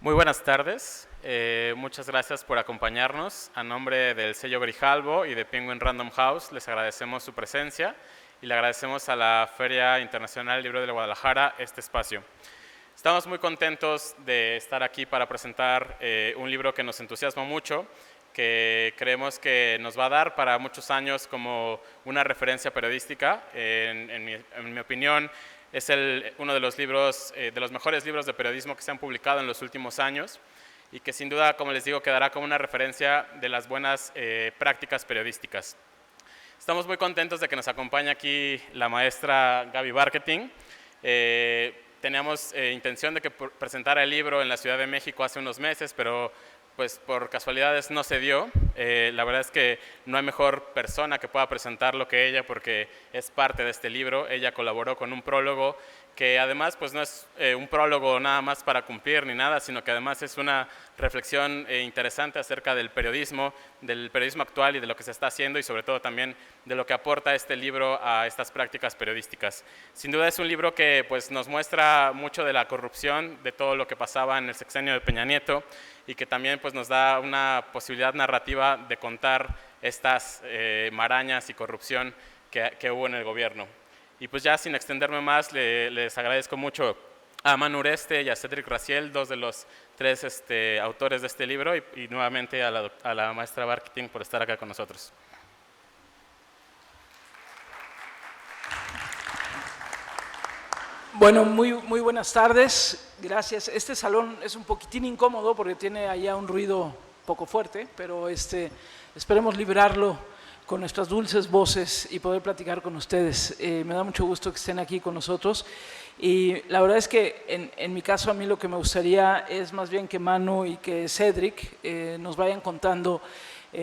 Muy buenas tardes, muchas gracias por acompañarnos. A nombre del sello Grijalbo y de Penguin Random House les agradecemos su presencia y le agradecemos a la Feria Internacional del Libro de Guadalajara este espacio. Estamos muy contentos de estar aquí para presentar un libro que nos entusiasma mucho, que creemos que nos va a dar para muchos años como una referencia periodística. En mi opinión, es uno de los libros, de los mejores libros de periodismo que se han publicado en los últimos años y que sin duda, como les digo, quedará como una referencia de las buenas prácticas periodísticas. Estamos muy contentos de que nos acompañe aquí la maestra Gaby Barketing. Teníamos intención de que presentara el libro en la Ciudad de México hace unos meses, pero pues por casualidades no se dio. La verdad es que no hay mejor persona que pueda presentarlo que ella, porque es parte de este libro. Ella colaboró con un prólogo que además pues no es un prólogo nada más para cumplir ni nada, sino que además es una reflexión interesante acerca del periodismo actual y de lo que se está haciendo, y sobre todo también de lo que aporta este libro a estas prácticas periodísticas. Sin duda es un libro que pues nos muestra mucho de la corrupción, de todo lo que pasaba en el sexenio de Peña Nieto, y que también pues nos da una posibilidad narrativa de contar estas marañas y corrupción que hubo en el gobierno. Y pues ya sin extenderme más, les agradezco mucho a Manu Ureste y a Cedric Raciel, dos de los tres autores de este libro, y nuevamente a la maestra Barketing por estar acá con nosotros. Bueno, muy buenas tardes, gracias. Este salón es un poquitín incómodo porque tiene allá un ruido poco fuerte, pero esperemos librarlo con nuestras dulces voces y poder platicar con ustedes. Me da mucho gusto que estén aquí con nosotros, y la verdad es que en mi caso a mí lo que me gustaría es más bien que Manu y que Cedric nos vayan contando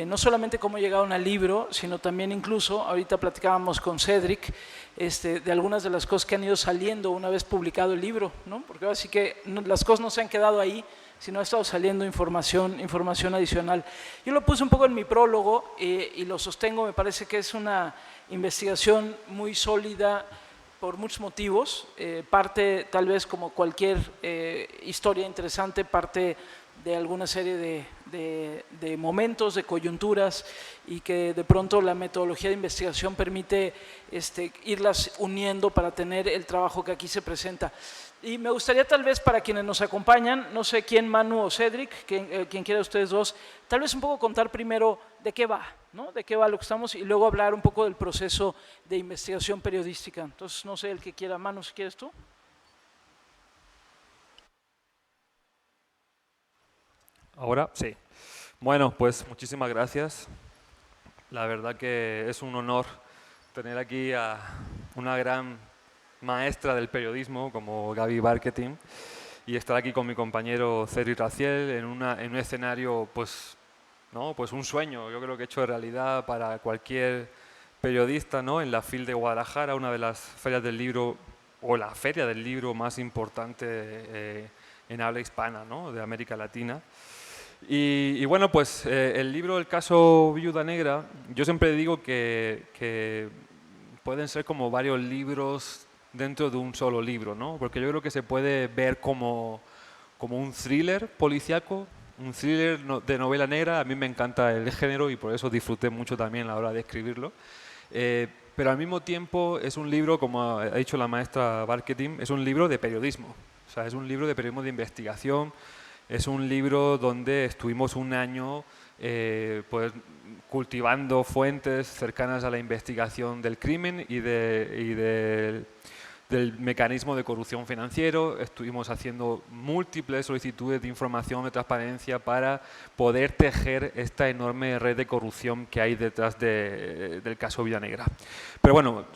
no solamente cómo llegaron al libro, sino también incluso, ahorita platicábamos con Cedric, de algunas de las cosas que han ido saliendo una vez publicado el libro, ¿no? Porque ahora sí que las cosas no se han quedado ahí, sino ha estado saliendo información adicional. Yo lo puse un poco en mi prólogo y lo sostengo. Me parece que es una investigación muy sólida por muchos motivos. Parte, tal vez como cualquier historia interesante, parte de alguna serie de momentos, de coyunturas, y que de pronto la metodología de investigación permite irlas uniendo para tener el trabajo que aquí se presenta. Y me gustaría, tal vez, para quienes nos acompañan, no sé quién, Manu o Cedric, quien quiera de ustedes dos, tal vez un poco contar primero de qué va, ¿no? De qué va lo que estamos, y luego hablar un poco del proceso de investigación periodística. Entonces, no sé, el que quiera. Manu, si quieres tú. Ahora sí. Bueno, pues muchísimas gracias. La verdad que es un honor tener aquí a una gran maestra del periodismo como Gaby Barketing y estar aquí con mi compañero Cedric Raciel en un escenario, pues, ¿no? Pues un sueño, yo creo que hecho realidad para cualquier periodista, ¿no? En la FIL de Guadalajara, una de las ferias del libro, o la feria del libro más importante en habla hispana, ¿no? De América Latina. Y bueno, pues el libro El caso Viuda Negra, yo siempre digo que pueden ser como varios libros dentro de un solo libro, ¿no? Porque yo creo que se puede ver como un thriller policíaco, un thriller de novela negra. A mí me encanta el género y por eso disfruté mucho también a la hora de escribirlo. Pero al mismo tiempo es un libro, como ha dicho la maestra Barketing, es un libro de periodismo. O sea, es un libro de periodismo de investigación. Es un libro donde estuvimos un año pues, cultivando fuentes cercanas a la investigación del crimen y del mecanismo de corrupción financiero. Estuvimos haciendo múltiples solicitudes de información, de transparencia, para poder tejer esta enorme red de corrupción que hay detrás del caso Viuda Negra. Pero bueno,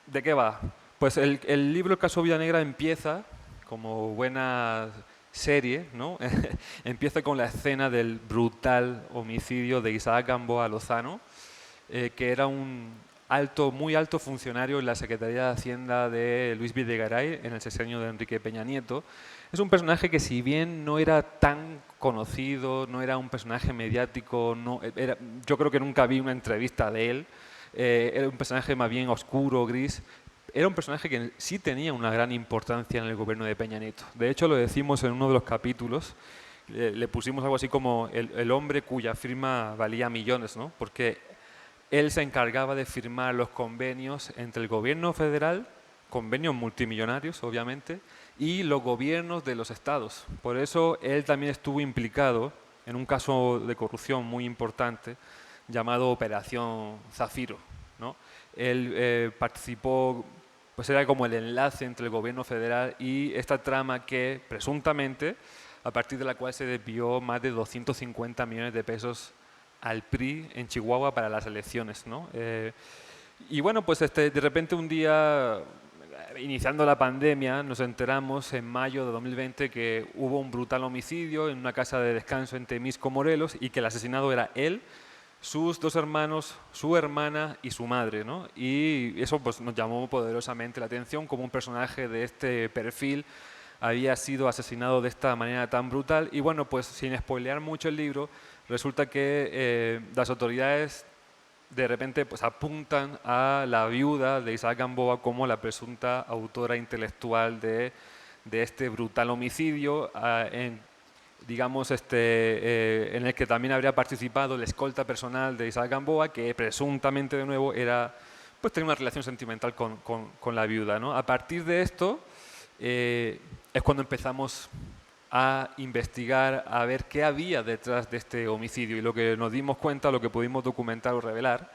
¿de qué va? Pues el libro El caso Viuda Negra empieza como buena serie, ¿no? Empieza con la escena del brutal homicidio de Isaac Gamboa Lozano, que era un muy alto funcionario en la Secretaría de Hacienda de Luis Videgaray en el sexenio de Enrique Peña Nieto. Es un personaje que, si bien no era tan conocido, no era un personaje mediático, yo creo que nunca vi una entrevista de él, era un personaje más bien oscuro, gris. Era un personaje que sí tenía una gran importancia en el gobierno de Peña Nieto. De hecho, lo decimos en uno de los capítulos, le pusimos algo así como el hombre cuya firma valía millones, ¿no? Porque él se encargaba de firmar los convenios entre el gobierno federal, convenios multimillonarios obviamente, y los gobiernos de los estados. Por eso él también estuvo implicado en un caso de corrupción muy importante llamado Operación Zafiro, ¿no? Él participó, pues era como el enlace entre el gobierno federal y esta trama que presuntamente, a partir de la cual se desvió más de 250 millones de pesos al PRI en Chihuahua para las elecciones, ¿no? Y bueno, pues de repente un día, iniciando la pandemia, nos enteramos en mayo de 2020 que hubo un brutal homicidio en una casa de descanso en Temisco, Morelos, y que el asesinado era él, sus 2 hermanos, su hermana y su madre, ¿no? Y eso pues nos llamó poderosamente la atención, como un personaje de este perfil había sido asesinado de esta manera tan brutal. Y bueno, pues sin spoilear mucho el libro, resulta que las autoridades de repente pues apuntan a la viuda de Isaac Gamboa como la presunta autora intelectual de este brutal homicidio, digamos, en el que también habría participado el escolta personal de Isaac Gamboa, que presuntamente, de nuevo, pues tenía una relación sentimental con la viuda, ¿no? A partir de esto es cuando empezamos a investigar, a ver qué había detrás de este homicidio, y lo que nos dimos cuenta, lo que pudimos documentar o revelar,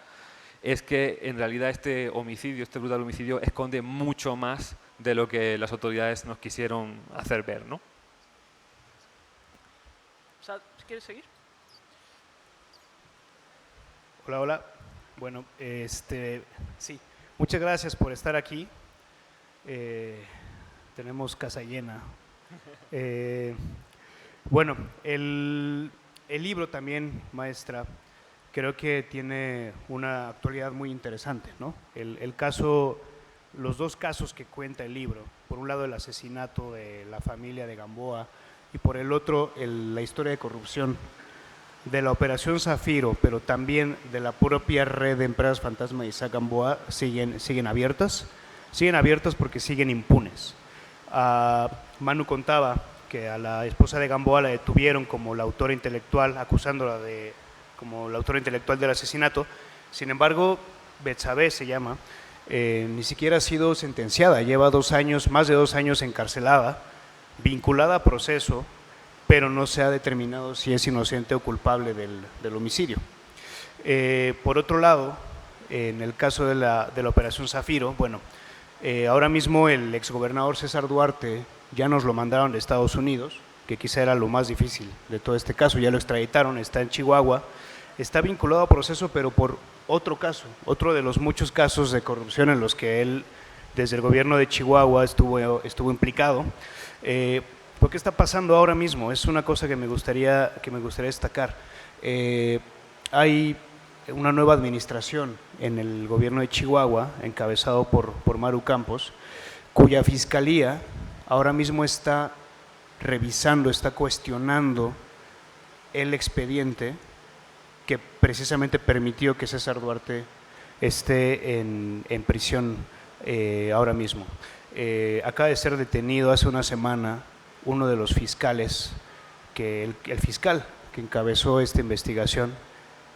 es que en realidad este homicidio, este brutal homicidio, esconde mucho más de lo que las autoridades nos quisieron hacer ver, ¿no? ¿Quieres seguir? Hola, hola. Bueno, sí, muchas gracias por estar aquí. Tenemos casa llena. Bueno, el libro también, maestra, creo que tiene una actualidad muy interesante, ¿no? Los 2 casos que cuenta el libro, por un lado el asesinato de la familia de Gamboa y por el otro la historia de corrupción de la Operación Zafiro, pero también de la propia red de empresas fantasma de Isaac Gamboa, siguen abiertas. Siguen abiertas porque siguen impunes. Manu contaba que a la esposa de Gamboa la detuvieron como la autora intelectual, acusándola como la autora intelectual del asesinato. Sin embargo, Betsabé se llama, ni siquiera ha sido sentenciada, lleva más de 2 años encarcelada, vinculada a proceso, pero no se ha determinado si es inocente o culpable del homicidio. Por otro lado, en el caso de la Operación Zafiro, bueno, ahora mismo el exgobernador César Duarte ya nos lo mandaron de Estados Unidos, que quizá era lo más difícil de todo este caso, ya lo extraditaron, está en Chihuahua, está vinculado a proceso, pero por otro caso, otro de los muchos casos de corrupción en los que él, desde el gobierno de Chihuahua, estuvo implicado. ¿Por qué está pasando ahora mismo? Es una cosa que me gustaría destacar. Hay una nueva administración en el gobierno de Chihuahua, encabezado por Maru Campos, cuya fiscalía ahora mismo está revisando, está cuestionando el expediente que precisamente permitió que César Duarte esté en prisión ahora mismo. Acaba de ser detenido hace una semana uno de los fiscales, el fiscal que encabezó esta investigación,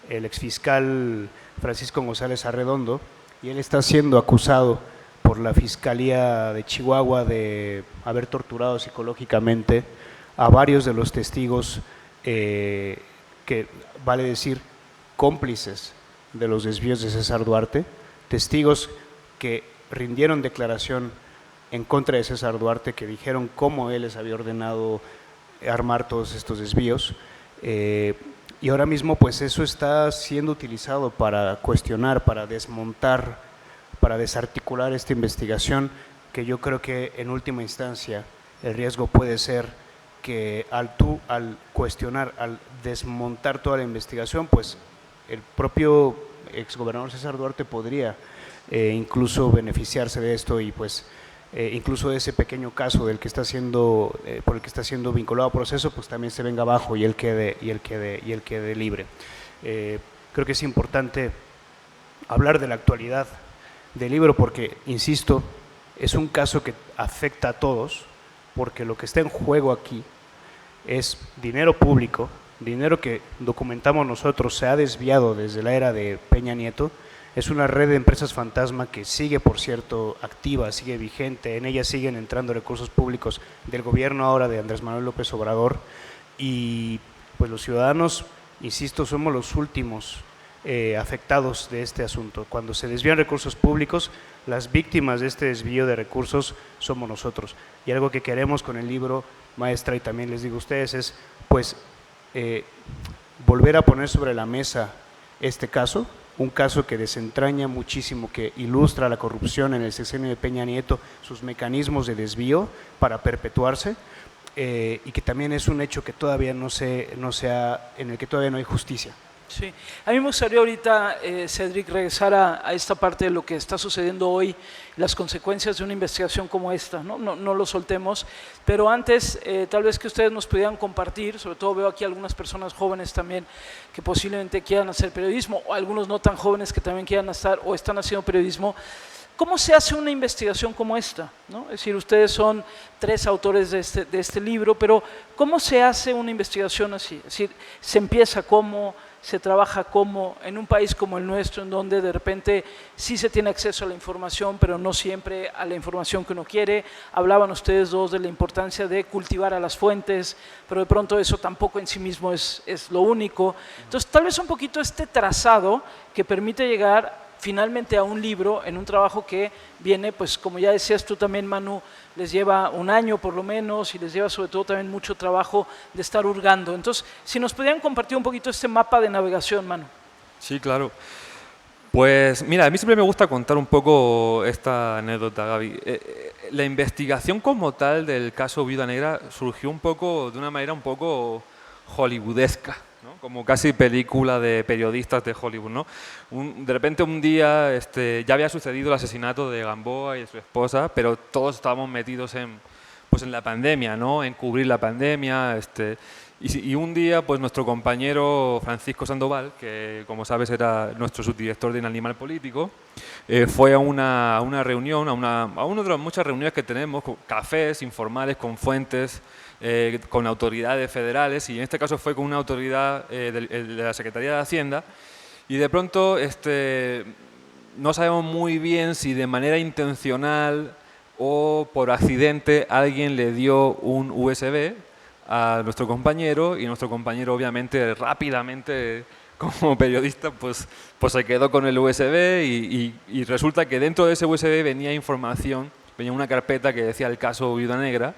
el exfiscal Francisco González Arredondo, y él está siendo acusado por la Fiscalía de Chihuahua de haber torturado psicológicamente a varios de los testigos que, vale decir, cómplices de los desvíos de César Duarte, testigos que rindieron declaración en contra de César Duarte, que dijeron cómo él les había ordenado armar todos estos desvíos. Y ahora mismo pues eso está siendo utilizado para cuestionar, para desmontar, para desarticular esta investigación, que yo creo que en última instancia el riesgo puede ser que al cuestionar, al desmontar toda la investigación, pues el propio exgobernador César Duarte podría incluso beneficiarse de esto, y pues incluso ese pequeño caso del que está siendo, por el que está siendo vinculado a proceso, pues también se venga abajo y él quede libre. Creo que es importante hablar de la actualidad del libro porque, insisto, es un caso que afecta a todos, porque lo que está en juego aquí es dinero público, dinero que documentamos nosotros se ha desviado desde la era de Peña Nieto. Es una red de empresas fantasma que sigue, por cierto, activa, sigue vigente. En ella siguen entrando recursos públicos del gobierno ahora de Andrés Manuel López Obrador. Y pues los ciudadanos, insisto, somos los últimos afectados de este asunto. Cuando se desvían recursos públicos, las víctimas de este desvío de recursos somos nosotros. Y algo que queremos con el libro, maestra, y también les digo a ustedes, es pues volver a poner sobre la mesa este caso, un caso que desentraña muchísimo, que ilustra la corrupción en el sexenio de Peña Nieto, sus mecanismos de desvío para perpetuarse, y que también es un hecho que todavía en el que todavía no hay justicia. Sí, a mí me gustaría ahorita, Cedric, regresar a esta parte de lo que está sucediendo hoy, las consecuencias de una investigación como esta, no lo soltemos, pero antes tal vez que ustedes nos pudieran compartir, sobre todo veo aquí algunas personas jóvenes también que posiblemente quieran hacer periodismo, o algunos no tan jóvenes que también quieran estar o están haciendo periodismo. ¿Cómo se hace una investigación como esta? ¿No? Es decir, ustedes son 3 autores de este libro, pero ¿cómo se hace una investigación así? Es decir, ¿se empieza cómo? ¿Se trabaja como en un país como el nuestro, en donde de repente sí se tiene acceso a la información, pero no siempre a la información que uno quiere? Hablaban ustedes dos de la importancia de cultivar a las fuentes, pero de pronto eso tampoco en sí mismo es lo único. Entonces, tal vez un poquito este trazado que permite llegar finalmente a un libro, en un trabajo que viene, pues como ya decías tú también, Manu, les lleva un año por lo menos y les lleva sobre todo también mucho trabajo de estar hurgando. Entonces, si nos pudieran compartir un poquito este mapa de navegación, Manu. Sí, claro. Pues mira, a mí siempre me gusta contar un poco esta anécdota, Gaby. La investigación como tal del caso Viuda Negra surgió un poco, de una manera un poco hollywoodesca, ¿no? Como casi película de periodistas de Hollywood, ¿no? De repente un día ya había sucedido el asesinato de Gamboa y de su esposa, pero todos estábamos metidos en la pandemia, ¿no? En cubrir la pandemia, y un día, pues nuestro compañero Francisco Sandoval, que como sabes era nuestro subdirector de Animal Político, fue a una reunión, a una de las muchas reuniones que tenemos, con cafés informales con fuentes, con autoridades federales, y en este caso fue con una autoridad de la Secretaría de Hacienda, y de pronto no sabemos muy bien si de manera intencional o por accidente alguien le dio un USB a nuestro compañero, y nuestro compañero obviamente rápidamente como periodista pues se quedó con el USB, y resulta que dentro de ese USB venía información, venía una carpeta que decía el caso Viuda Negra,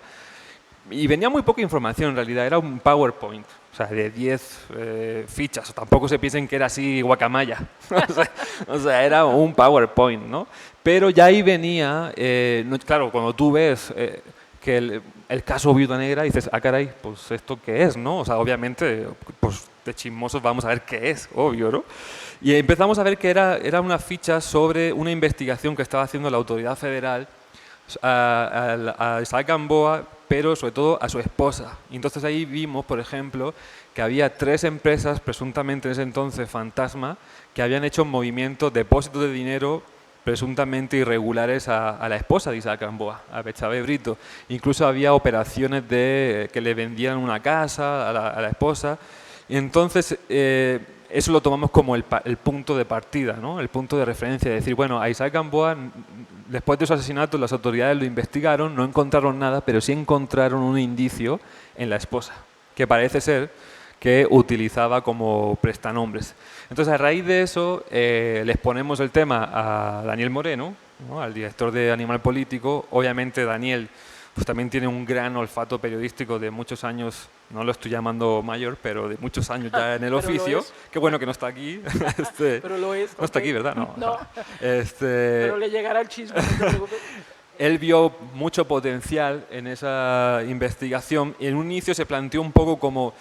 y venía muy poca información en realidad, era un PowerPoint, o sea, de 10 fichas, tampoco se piensen que era así guacamaya, o sea, era un PowerPoint, ¿no? Pero ya ahí venía, claro, cuando tú ves que el caso Viuda Negra, dices, ah, caray, pues esto qué es, ¿no? O sea, obviamente, pues de chismosos vamos a ver qué es, obvio, ¿no? Y empezamos a ver que era una ficha sobre una investigación que estaba haciendo la autoridad federal a Isaac Gamboa, pero sobre todo a su esposa. Y entonces ahí vimos, por ejemplo, que había 3 empresas, presuntamente en ese entonces fantasma, que habían hecho movimientos, depósitos de dinero presuntamente irregulares a la esposa de Isaac Gamboa, a Betsabe Brito. Incluso había operaciones de que le vendían una casa a la esposa. Y entonces eso lo tomamos como el punto de partida, ¿no? El punto de referencia, de decir, bueno, a Isaac Gamboa, después de su asesinato, las autoridades lo investigaron, no encontraron nada, pero sí encontraron un indicio en la esposa, que parece ser que utilizaba como prestanombres. Entonces, a raíz de eso, les ponemos el tema a Daniel Moreno, ¿no? Al director de Animal Político. Obviamente, Daniel pues también tiene un gran olfato periodístico de muchos años, no lo estoy llamando mayor, pero de muchos años ya en el oficio. Qué bueno que no está aquí. Pero lo es. No está aquí, ¿verdad? No. No. Pero le llegará el chisme, no te preocupes. Él vio mucho potencial en esa investigación, y en un inicio se planteó un poco como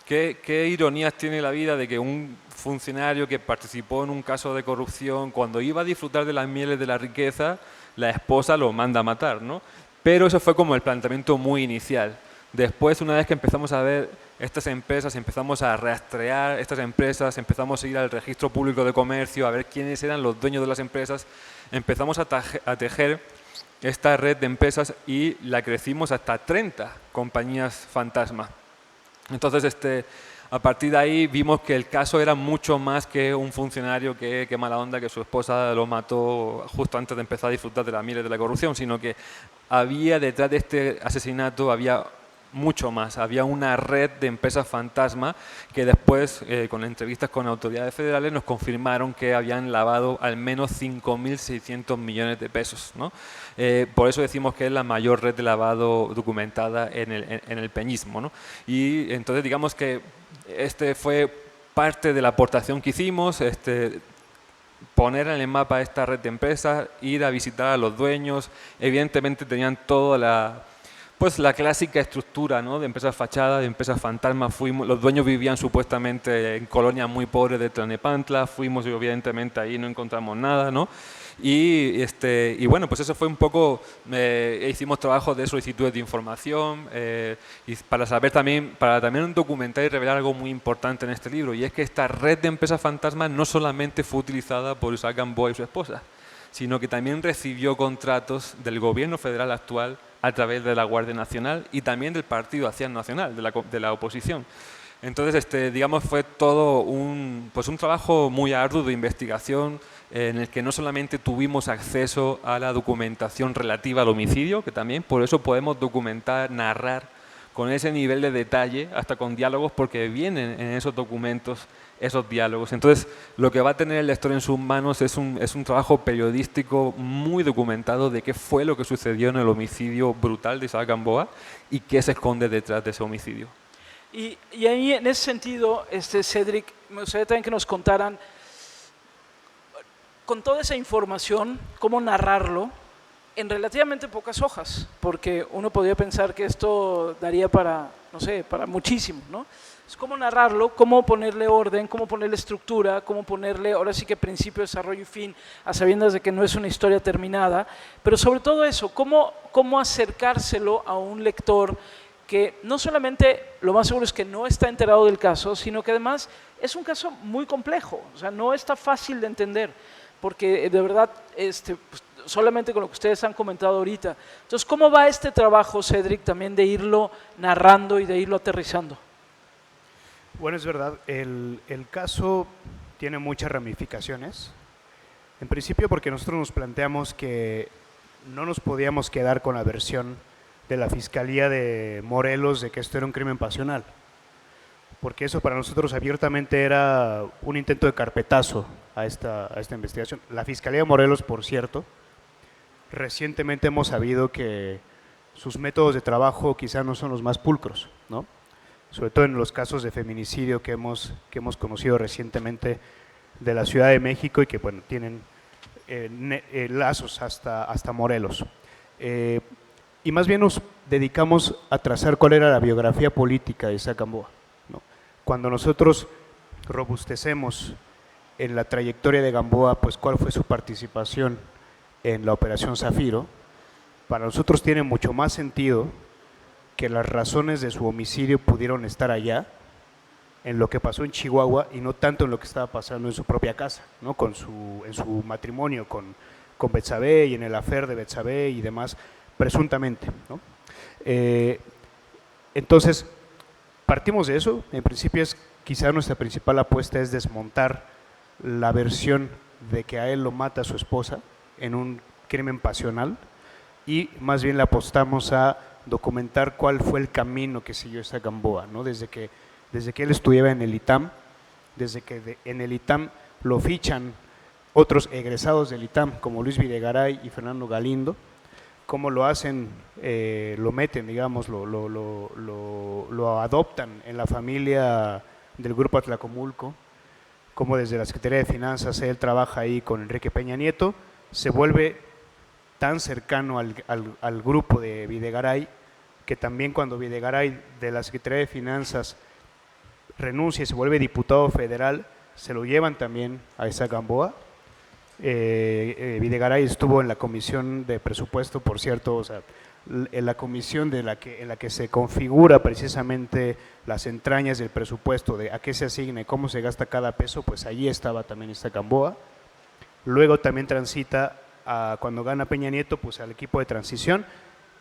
qué ironías tiene la vida de que un funcionario que participó en un caso de corrupción, cuando iba a disfrutar de las mieles de la riqueza, la esposa lo manda a matar, ¿no? Pero eso fue como el planteamiento muy inicial. Después, una vez que empezamos a ver estas empresas, empezamos a rastrear estas empresas, empezamos a ir al registro público de comercio, a ver quiénes eran los dueños de las empresas, empezamos a tejer esta red de empresas y la crecimos hasta 30 compañías fantasma. Entonces, a partir de ahí vimos que el caso era mucho más que un funcionario que mala onda, que su esposa lo mató justo antes de empezar a disfrutar de las mieles de la corrupción, sino que había detrás de este asesinato, había mucho más, había una red de empresas fantasma que después, con entrevistas con autoridades federales, nos confirmaron que habían lavado al menos 5.600 millones de pesos, ¿no? Por eso decimos que es la mayor red de lavado documentada en el peñismo, ¿no? Y entonces digamos que fue parte de la aportación que hicimos, poner en el mapa esta red de empresas, ir a visitar a los dueños. Evidentemente tenían toda la clásica estructura, ¿no?, de empresas fachadas, de empresas fantasmas. Los dueños vivían supuestamente en colonias muy pobres de Tlalnepantla, fuimos y evidentemente ahí no encontramos nada, ¿no? Y bueno, pues eso fue un poco, hicimos trabajos de solicitudes de información y para también documentar y revelar algo muy importante en este libro, y es que esta red de empresas fantasmas no solamente fue utilizada por Isaac Gamboa y su esposa, sino que también recibió contratos del gobierno federal actual a través de la Guardia Nacional y también del Partido Acción Nacional, de la oposición. Entonces, digamos, fue todo un trabajo muy arduo de investigación en el que no solamente tuvimos acceso a la documentación relativa al homicidio, que también por eso podemos documentar, narrar con ese nivel de detalle, hasta con diálogos, porque vienen en esos documentos esos diálogos. Entonces, lo que va a tener el lector en sus manos es un trabajo periodístico muy documentado de qué fue lo que sucedió en el homicidio brutal de Isaac Gamboa y qué se esconde detrás de ese homicidio. Y ahí, en ese sentido, Cedric, me gustaría también que nos contaran, con toda esa información, cómo narrarlo en relativamente pocas hojas, porque uno podría pensar que esto daría para, no sé, para muchísimo, ¿no? Es cómo narrarlo, cómo ponerle orden, cómo ponerle estructura, cómo ponerle, ahora sí que principio, desarrollo y fin, a sabiendas de que no es una historia terminada, pero sobre todo eso, cómo acercárselo a un lector que no solamente, lo más seguro es que no está enterado del caso, sino que además es un caso muy complejo, o sea, no está fácil de entender, porque de verdad, pues, solamente con lo que ustedes han comentado ahorita. Entonces, ¿cómo va este trabajo, Cedric, también de irlo narrando y de irlo aterrizando? Bueno, es verdad, el caso tiene muchas ramificaciones. En principio porque nosotros nos planteamos que no nos podíamos quedar con la versión de la Fiscalía de Morelos de que esto era un crimen pasional, porque eso para nosotros abiertamente era un intento de carpetazo a esta investigación. La Fiscalía de Morelos, por cierto, recientemente hemos sabido que sus métodos de trabajo quizá no son los más pulcros, ¿no? Sobre todo en los casos de feminicidio que hemos conocido recientemente de la Ciudad de México y que, bueno, tienen lazos hasta Morelos. Y más bien nos dedicamos a trazar cuál era la biografía política de Isaac Gamboa, ¿no? Cuando nosotros robustecemos en la trayectoria de Gamboa, pues cuál fue su participación en la Operación Zafiro, para nosotros tiene mucho más sentido que las razones de su homicidio pudieron estar allá, en lo que pasó en Chihuahua y no tanto en lo que estaba pasando en su propia casa, ¿no? En su matrimonio con Betsabé y en el affair de Betsabé y demás, presuntamente, ¿no? Entonces, partimos de eso. En principio quizá nuestra principal apuesta es desmontar la versión de que a él lo mata su esposa en un crimen pasional y más bien le apostamos a documentar cuál fue el camino que siguió Isaac Gamboa, ¿no? Desde que él estudiaba en el ITAM, desde que en el ITAM lo fichan otros egresados del ITAM como Luis Videgaray y Fernando Galindo, cómo lo hacen, lo meten, digamos, lo adoptan en la familia del Grupo Atlacomulco, como desde la Secretaría de Finanzas él trabaja ahí con Enrique Peña Nieto, se vuelve tan cercano al grupo de Videgaray, que también cuando Videgaray de la Secretaría de Finanzas renuncia y se vuelve diputado federal, se lo llevan también a Isaac Gamboa. Videgaray estuvo en la comisión de presupuesto, por cierto, o sea, en la comisión en la que se configura precisamente las entrañas del presupuesto, de a qué se asigna y cómo se gasta cada peso, pues allí estaba también Isaac Gamboa. Luego también transita cuando gana Peña Nieto, pues al equipo de transición,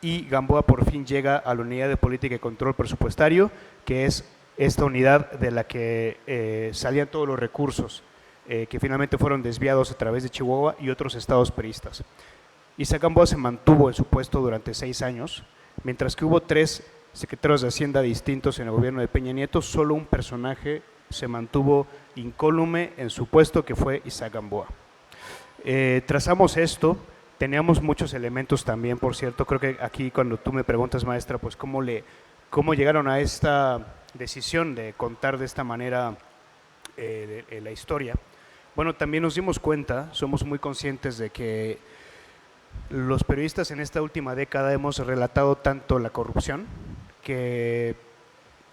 y Gamboa por fin llega a la Unidad de Política y Control Presupuestario, que es esta unidad de la que salían todos los recursos que finalmente fueron desviados a través de Chihuahua y otros estados priistas. Isaac Gamboa se mantuvo en su puesto durante 6 años, mientras que hubo 3 secretarios de Hacienda distintos en el gobierno de Peña Nieto. Solo un personaje se mantuvo incólume en su puesto, que fue Isaac Gamboa. Trazamos esto, teníamos muchos elementos también, por cierto. Creo que aquí, cuando tú me preguntas, maestra, pues cómo llegaron a esta decisión de contar de esta manera la historia. Bueno, también nos dimos cuenta, somos muy conscientes de que los periodistas en esta última década hemos relatado tanto la corrupción que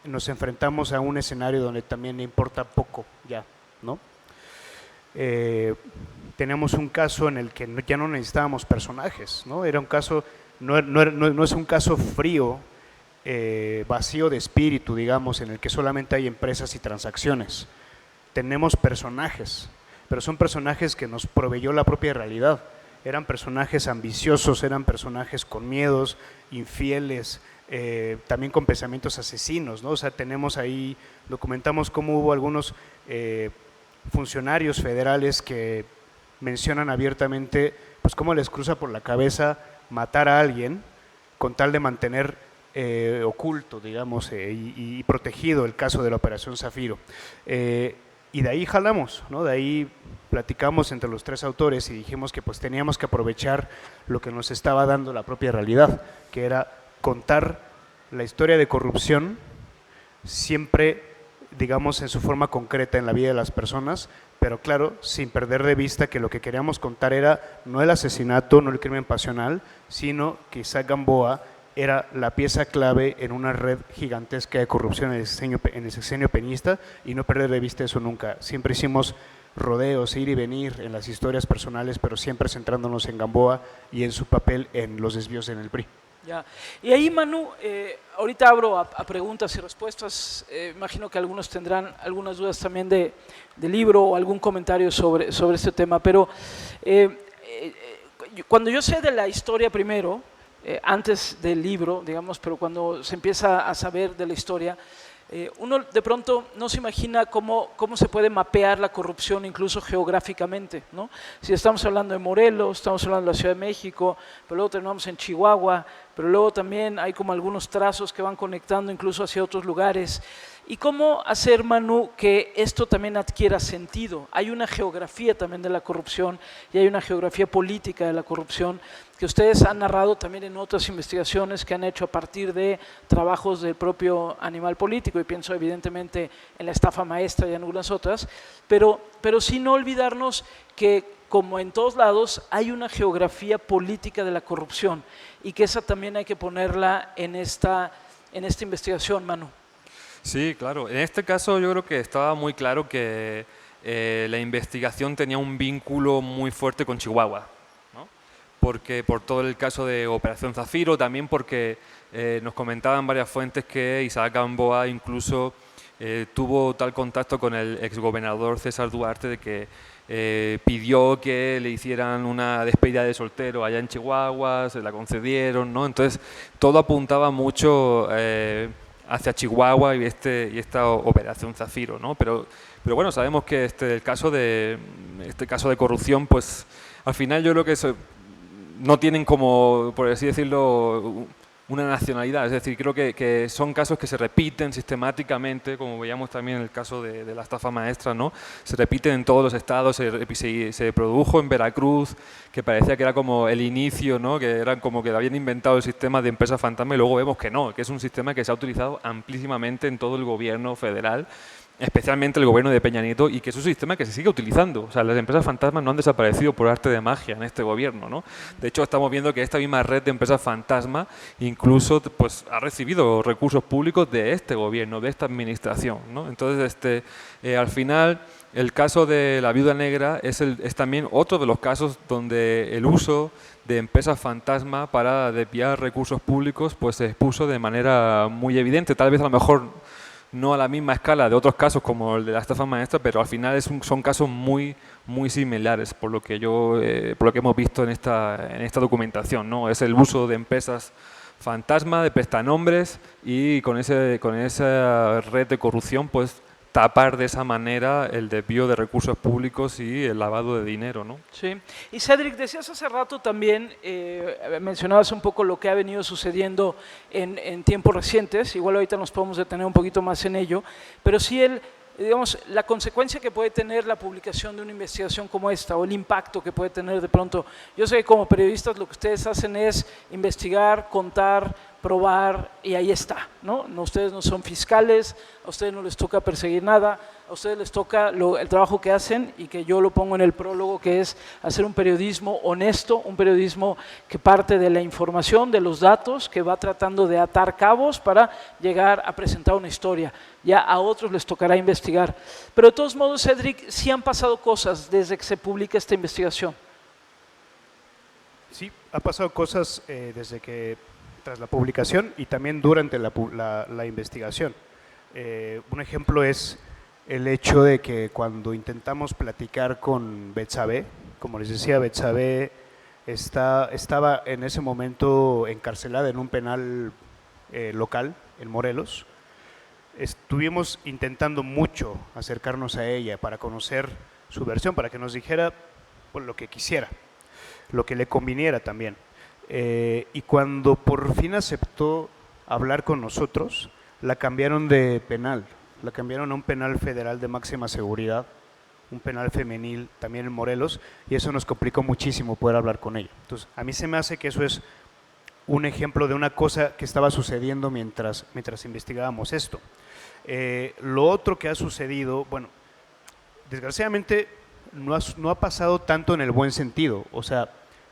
nos enfrentamos a un escenario donde también importa poco ya, ¿no? Tenemos un caso en el que ya no necesitábamos personajes, ¿no? Era un caso, no es un caso frío, vacío de espíritu, digamos, en el que solamente hay empresas y transacciones. Tenemos personajes, pero son personajes que nos proveyó la propia realidad. Eran personajes ambiciosos, eran personajes con miedos, infieles, también con pensamientos asesinos, ¿no? O sea, tenemos ahí, documentamos cómo hubo algunos funcionarios federales que mencionan abiertamente, pues cómo les cruza por la cabeza matar a alguien con tal de mantener oculto, digamos, y protegido el caso de la Operación Zafiro. Y de ahí jalamos, ¿no? De ahí platicamos entre los 3 autores y dijimos que pues teníamos que aprovechar lo que nos estaba dando la propia realidad, que era contar la historia de corrupción siempre, digamos, en su forma concreta en la vida de las personas, pero claro, sin perder de vista que lo que queríamos contar era no el asesinato, no el crimen pasional, sino que Isaac Gamboa era la pieza clave en una red gigantesca de corrupción en el sexenio peñista, y no perder de vista eso nunca. Siempre hicimos rodeos, ir y venir en las historias personales, pero siempre centrándonos en Gamboa y en su papel en los desvíos en el PRI. Ya. Y ahí, Manu, ahorita abro a preguntas y respuestas. Imagino que algunos tendrán algunas dudas también del libro o algún comentario sobre este tema, pero cuando yo sé de la historia primero, antes del libro, digamos, pero cuando se empieza a saber de la historia, uno de pronto no se imagina cómo se puede mapear la corrupción incluso geográficamente, ¿no? Si estamos hablando de Morelos, estamos hablando de la Ciudad de México, pero luego terminamos en Chihuahua, pero luego también hay como algunos trazos que van conectando incluso hacia otros lugares. ¿Y cómo hacer, Manu, que esto también adquiera sentido? Hay una geografía también de la corrupción y hay una geografía política de la corrupción que ustedes han narrado también en otras investigaciones que han hecho a partir de trabajos del propio animal político, y pienso evidentemente en la estafa maestra y en algunas otras, pero sin olvidarnos que, como en todos lados, hay una geografía política de la corrupción y que esa también hay que ponerla en esta investigación, Manu. Sí, claro. En este caso yo creo que estaba muy claro que la investigación tenía un vínculo muy fuerte con Chihuahua, ¿no? Porque por todo el caso de Operación Zafiro, también porque nos comentaban varias fuentes que Isaac Gamboa incluso tuvo tal contacto con el exgobernador César Duarte de que pidió que le hicieran una despedida de soltero allá en Chihuahua, se la concedieron, ¿no? Entonces todo apuntaba mucho hacia Chihuahua y esta Operación Zafiro, ¿no? Pero bueno, sabemos que este caso de corrupción, pues al final yo creo que no tienen como, por así decirlo, una nacionalidad. Es decir, creo que son casos que se repiten sistemáticamente, como veíamos también en el caso de la estafa maestra, ¿no? Se repiten en todos los estados, se produjo en Veracruz, que parecía que era como el inicio, ¿no? Que eran como que habían inventado el sistema de empresa fantasma, y luego vemos que no, que es un sistema que se ha utilizado amplísimamente en todo el gobierno federal, especialmente el gobierno de Peña Nieto, y que es un sistema que se sigue utilizando. O sea, las empresas fantasmas no han desaparecido por arte de magia en este gobierno, ¿no? De hecho, estamos viendo que esta misma red de empresas fantasma incluso pues, ha recibido recursos públicos de este gobierno, de esta administración, ¿no? Entonces, al final, el caso de la Viuda Negra es también otro de los casos donde el uso de empresas fantasma para desviar recursos públicos pues se expuso de manera muy evidente. Tal vez a lo mejor no a la misma escala de otros casos como el de la estafa maestra, pero al final son casos muy similares por lo que hemos visto en esta documentación, ¿no? Es el uso de empresas fantasma de prestanombres y con esa red de corrupción pues tapar de esa manera el desvío de recursos públicos y el lavado de dinero, ¿no? Sí. Y Cedric, decías hace rato también, mencionabas un poco lo que ha venido sucediendo en tiempos recientes, igual ahorita nos podemos detener un poquito más en ello, pero sí digamos, la consecuencia que puede tener la publicación de una investigación como esta o el impacto que puede tener de pronto. Yo sé que como periodistas lo que ustedes hacen es investigar, contar, probar y ahí está, ¿no? Ustedes no son fiscales, a ustedes no les toca perseguir nada, a ustedes les toca el trabajo que hacen y que yo lo pongo en el prólogo, que es hacer un periodismo honesto, un periodismo que parte de la información, de los datos, que va tratando de atar cabos para llegar a presentar una historia. Ya a otros les tocará investigar. Pero de todos modos, Cedric, sí han pasado cosas desde que se publica esta investigación. Sí, ha pasado cosas desde que tras la publicación y también durante la investigación. Un ejemplo es el hecho de que cuando intentamos platicar con Betsabé, como les decía, Betsabé estaba en ese momento encarcelada en un penal local en Morelos. Estuvimos intentando mucho acercarnos a ella para conocer su versión, para que nos dijera pues, lo que quisiera, lo que le conviniera también. Y cuando por fin aceptó hablar con nosotros, la cambiaron de penal, la cambiaron a un penal federal de máxima seguridad, un penal femenil también en Morelos, y eso nos complicó muchísimo poder hablar con ella. Entonces, a mí se me hace que eso es un ejemplo de una cosa que estaba sucediendo mientras investigábamos esto. Lo otro que ha sucedido, bueno, desgraciadamente no ha pasado tanto en el buen sentido, o sea,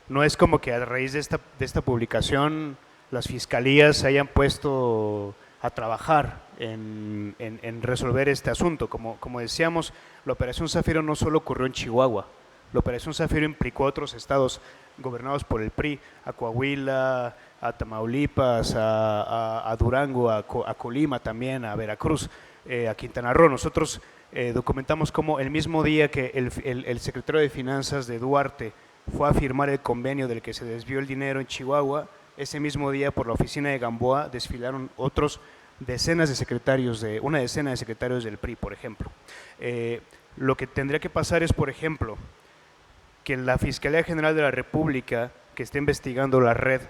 no es como que a raíz de esta publicación las fiscalías se hayan puesto a trabajar en resolver este asunto. Como decíamos, la Operación Zafiro no solo ocurrió en Chihuahua, la Operación Zafiro implicó a otros estados gobernados por el PRI, a Coahuila, a Tamaulipas, a Durango, a Colima también, a Veracruz, a Quintana Roo. Nosotros documentamos cómo el mismo día que el secretario de Finanzas de Duarte fue a firmar el convenio del que se desvió el dinero en Chihuahua, ese mismo día por la oficina de Gamboa desfilaron una decena de secretarios del PRI, por ejemplo. Lo que tendría que pasar es, por ejemplo, que la Fiscalía General de la República, que está investigando la red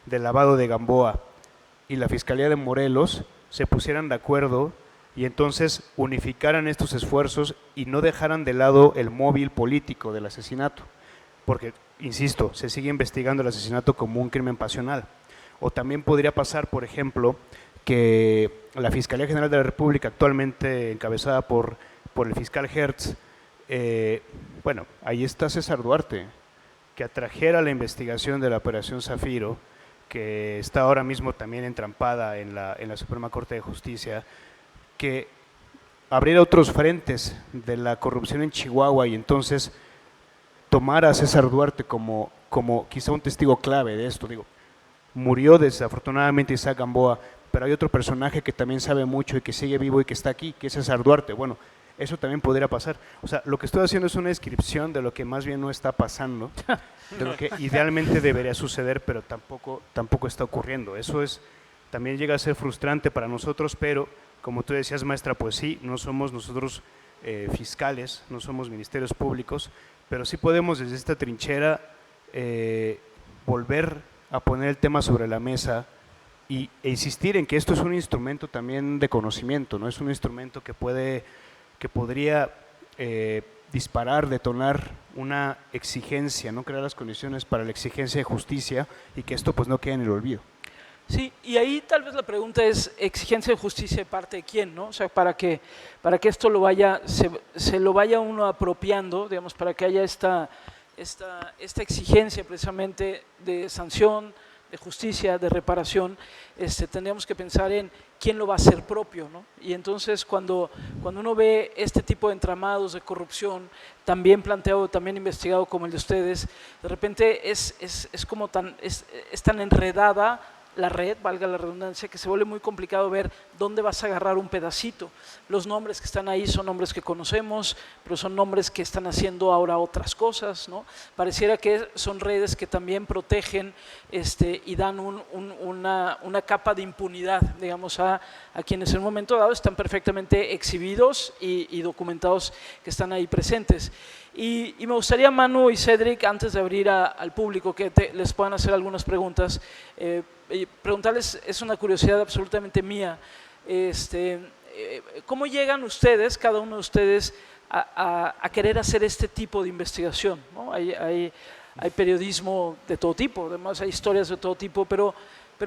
de lavado de Gamboa, y la Fiscalía de Morelos se pusieran de acuerdo y entonces unificaran estos esfuerzos y no dejaran de lado el móvil político del asesinato. Porque, insisto, se sigue investigando el asesinato como un crimen pasional. O también podría pasar, por ejemplo, que la Fiscalía General de la República, actualmente encabezada por el fiscal Hertz, bueno, ahí está César Duarte, que atrajera la investigación de la Operación Zafiro, que está ahora mismo también entrampada en la Suprema Corte de Justicia, que abriera otros frentes de la corrupción en Chihuahua y entonces tomar a César Duarte como quizá un testigo clave de esto. Digo, murió desafortunadamente Isaac Gamboa, pero hay otro personaje que también sabe mucho y que sigue vivo y que está aquí, que es César Duarte. Bueno, eso también podría pasar. O sea, lo que estoy haciendo es una descripción de lo que más bien no está pasando, de lo que idealmente debería suceder, pero tampoco está ocurriendo. Eso también llega a ser frustrante para nosotros, pero como tú decías, maestra, pues sí, no somos nosotros fiscales, no somos ministerios públicos, pero sí podemos desde esta trinchera volver a poner el tema sobre la mesa e insistir en que esto es un instrumento también de conocimiento, ¿no? Es un instrumento que podría disparar, detonar una exigencia, no crear las condiciones para la exigencia de justicia y que esto pues no quede en el olvido. Sí, y ahí tal vez la pregunta es exigencia de justicia de parte de quién, ¿no? O sea, para que esto se lo vaya uno apropiando, digamos, para que haya esta exigencia precisamente de sanción, de justicia, de reparación, tendríamos que pensar en quién lo va a hacer propio, ¿no? Y entonces cuando uno ve este tipo de entramados de corrupción, también planteado, también investigado como el de ustedes, de repente es tan enredada la red, valga la redundancia, que se vuelve muy complicado ver dónde vas a agarrar un pedacito. Los nombres que están ahí son nombres que conocemos, pero son nombres que están haciendo ahora otras cosas, ¿no? Pareciera que son redes que también protegen y dan una capa de impunidad, digamos, a quienes en un momento dado están perfectamente exhibidos y documentados que están ahí presentes. Y me gustaría, Manu y Cedric, antes de abrir al público que les puedan hacer algunas preguntas, preguntarles, es una curiosidad absolutamente mía, ¿cómo llegan ustedes, cada uno de ustedes, a querer hacer este tipo de investigación, ¿no? Hay periodismo de todo tipo, además hay historias de todo tipo, pero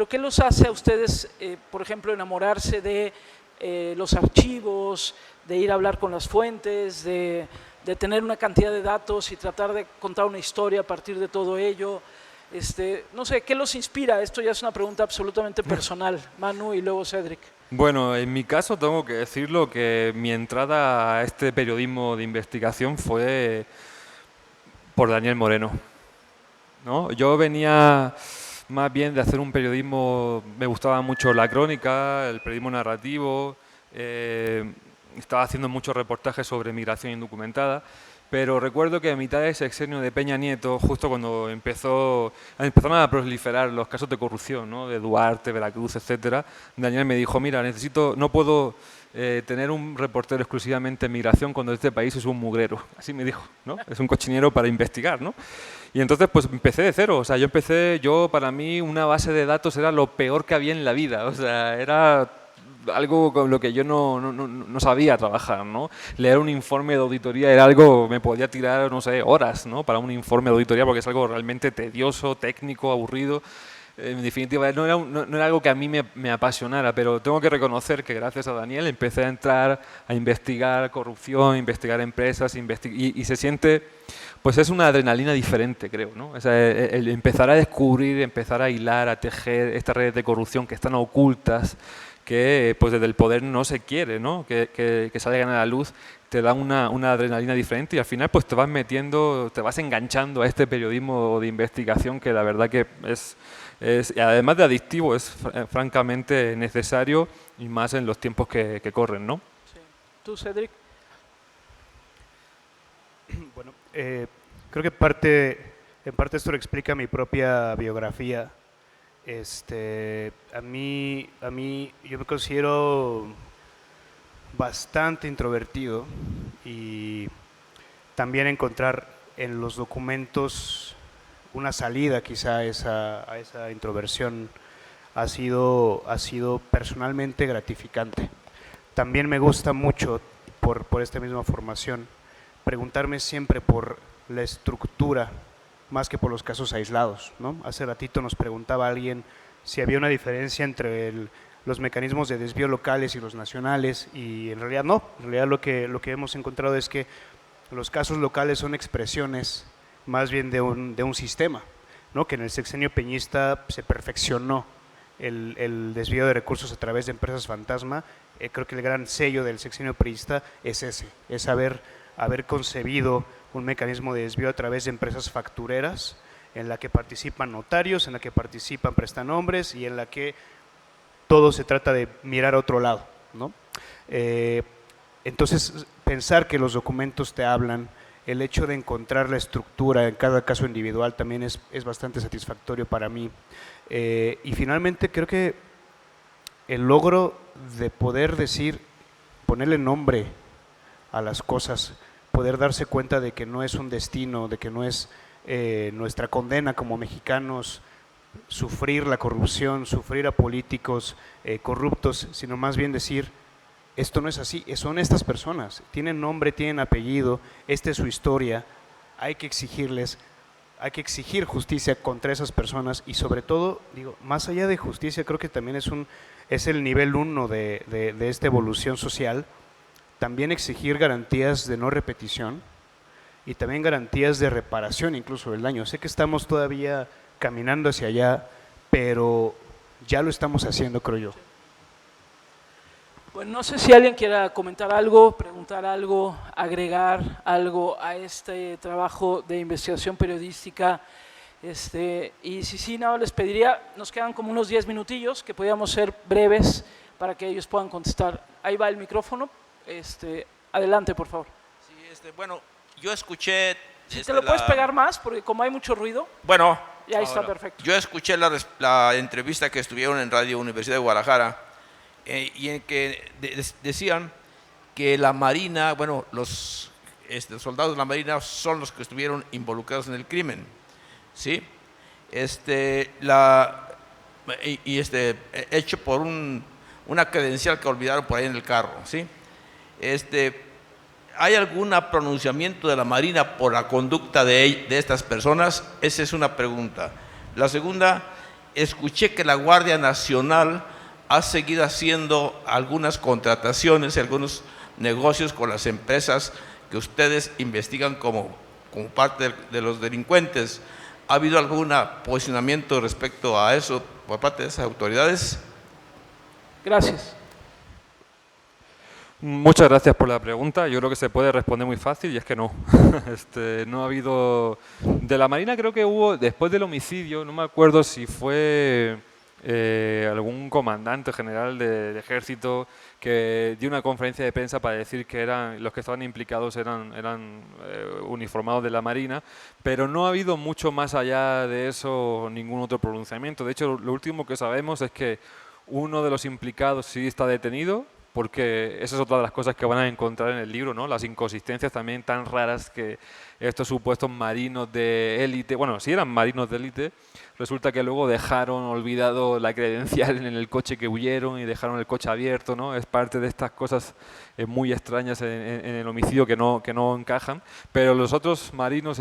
¿qué los hace a ustedes, por ejemplo, enamorarse de los archivos, de ir a hablar con las fuentes, de tener una cantidad de datos y tratar de contar una historia a partir de todo ello? No sé, ¿qué los inspira? Esto ya es una pregunta absolutamente personal. Manu y luego Cedric. Bueno, en mi caso tengo que decirlo que mi entrada a este periodismo de investigación fue por Daniel Moreno, ¿no? Yo venía más bien de hacer un periodismo, me gustaba mucho la crónica, el periodismo narrativo, estaba haciendo muchos reportajes sobre migración indocumentada, pero recuerdo que a mitad del sexenio de Peña Nieto, justo cuando empezaron a proliferar los casos de corrupción, ¿no? De Duarte, Veracruz, etcétera, Daniel me dijo, mira, no puedo tener un reportero exclusivamente en migración cuando este país es un mugrero. Así me dijo, ¿no? Es un cochinero para investigar, ¿no? Y entonces pues empecé de cero, o sea, para mí una base de datos era lo peor que había en la vida, o sea, era algo con lo que yo no sabía trabajar, ¿no? Leer un informe de auditoría era algo, me podía tirar, no sé, horas, ¿no? Para un informe de auditoría porque es algo realmente tedioso, técnico, aburrido. En definitiva, no era algo que a mí me apasionara, pero tengo que reconocer que gracias a Daniel empecé a entrar a investigar corrupción, investigar empresas, y se siente, pues es una adrenalina diferente, creo, ¿no? O sea, el empezar a descubrir, empezar a hilar, a tejer estas redes de corrupción que están ocultas, que pues desde el poder no se quiere, ¿no? Que salgan a la luz, te da una adrenalina diferente y al final pues te vas enganchando a este periodismo de investigación que la verdad que además de adictivo, es francamente necesario y más en los tiempos que corren, ¿no? Sí. ¿Tú, Cedric? Bueno, creo que en parte esto lo explica mi propia biografía. A mí yo me considero bastante introvertido y también encontrar en los documentos una salida quizá a esa introversión ha sido personalmente gratificante. También me gusta mucho, por esta misma formación, preguntarme siempre por la estructura más que por los casos aislados, ¿no? Hace ratito nos preguntaba alguien si había una diferencia entre los mecanismos de desvío locales y los nacionales, y en realidad no. En realidad lo que hemos encontrado es que los casos locales son expresiones más bien de un sistema, ¿no? Que en el sexenio peñista se perfeccionó el desvío de recursos a través de empresas fantasma. Creo que el gran sello del sexenio priista es ese, es haber concebido un mecanismo de desvío a través de empresas factureras en la que participan notarios, en la que participan prestanombres y en la que todo se trata de mirar a otro lado, ¿no? Entonces, pensar que los documentos te hablan, el hecho de encontrar la estructura en cada caso individual también es bastante satisfactorio para mí. Y finalmente creo que el logro de poder ponerle nombre a las cosas, poder darse cuenta de que no es un destino, de que no es nuestra condena como mexicanos sufrir la corrupción, sufrir a políticos corruptos, sino más bien decir, esto no es así, son estas personas, tienen nombre, tienen apellido, esta es su historia, hay que exigir justicia contra esas personas y sobre todo, digo, más allá de justicia, creo que también es el nivel 1 de esta evolución social, también exigir garantías de no repetición y también garantías de reparación incluso del daño. Sé que estamos todavía caminando hacia allá, pero ya lo estamos haciendo, creo yo. Bueno, no sé si alguien quiera comentar algo, preguntar algo, agregar algo a este trabajo de investigación periodística Y si sí, nada, les pediría, nos quedan como unos 10 minutillos, que podíamos ser breves para que ellos puedan contestar. Ahí va el micrófono. Adelante, por favor. Sí, bueno, yo escuché... Si te lo puedes pegar más, porque como hay mucho ruido. Bueno, y ahí está perfecto. Yo escuché la entrevista que estuvieron en Radio Universidad de Guadalajara y en que decían que la Marina, bueno, los soldados de la Marina son los que estuvieron involucrados en el crimen, ¿sí? Hecho por una credencial que olvidaron por ahí en el carro, ¿sí? ¿Hay algún pronunciamiento de la Marina por la conducta de estas personas? Esa es una pregunta. La segunda, escuché que la Guardia Nacional ha seguido haciendo algunas contrataciones y algunos negocios con las empresas que ustedes investigan como parte de los delincuentes. ¿Ha habido algún posicionamiento respecto a eso por parte de esas autoridades? Gracias. Muchas gracias por la pregunta. Yo creo que se puede responder muy fácil y es que no. No ha habido... De la Marina creo que hubo, después del homicidio, no me acuerdo si fue algún comandante general del ejército que dio una conferencia de prensa para decir que los que estaban implicados eran uniformados de la Marina, pero no ha habido mucho más allá de eso, ningún otro pronunciamiento. De hecho, lo último que sabemos es que uno de los implicados sí está detenido, porque esa es otra de las cosas que van a encontrar en el libro, ¿no? Las inconsistencias también tan raras que estos supuestos marinos de élite, bueno, sí eran marinos de élite, resulta que luego dejaron olvidado la credencial en el coche que huyeron y dejaron el coche abierto, ¿no? Es parte de estas cosas muy extrañas en el homicidio que no encajan, pero los otros marinos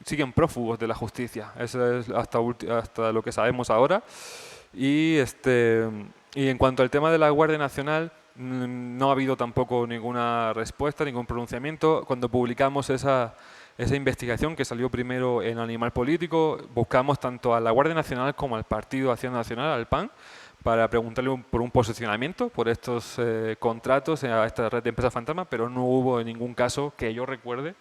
siguen prófugos de la justicia. Eso es hasta lo que sabemos ahora. Y en cuanto al tema de la Guardia Nacional, no ha habido tampoco ninguna respuesta, ningún pronunciamiento. Cuando publicamos esa investigación que salió primero en Animal Político, buscamos tanto a la Guardia Nacional como al Partido Acción Nacional, al PAN, para preguntarle por un posicionamiento por estos contratos a esta red de empresas fantasma, pero no hubo en ningún caso que yo recuerde,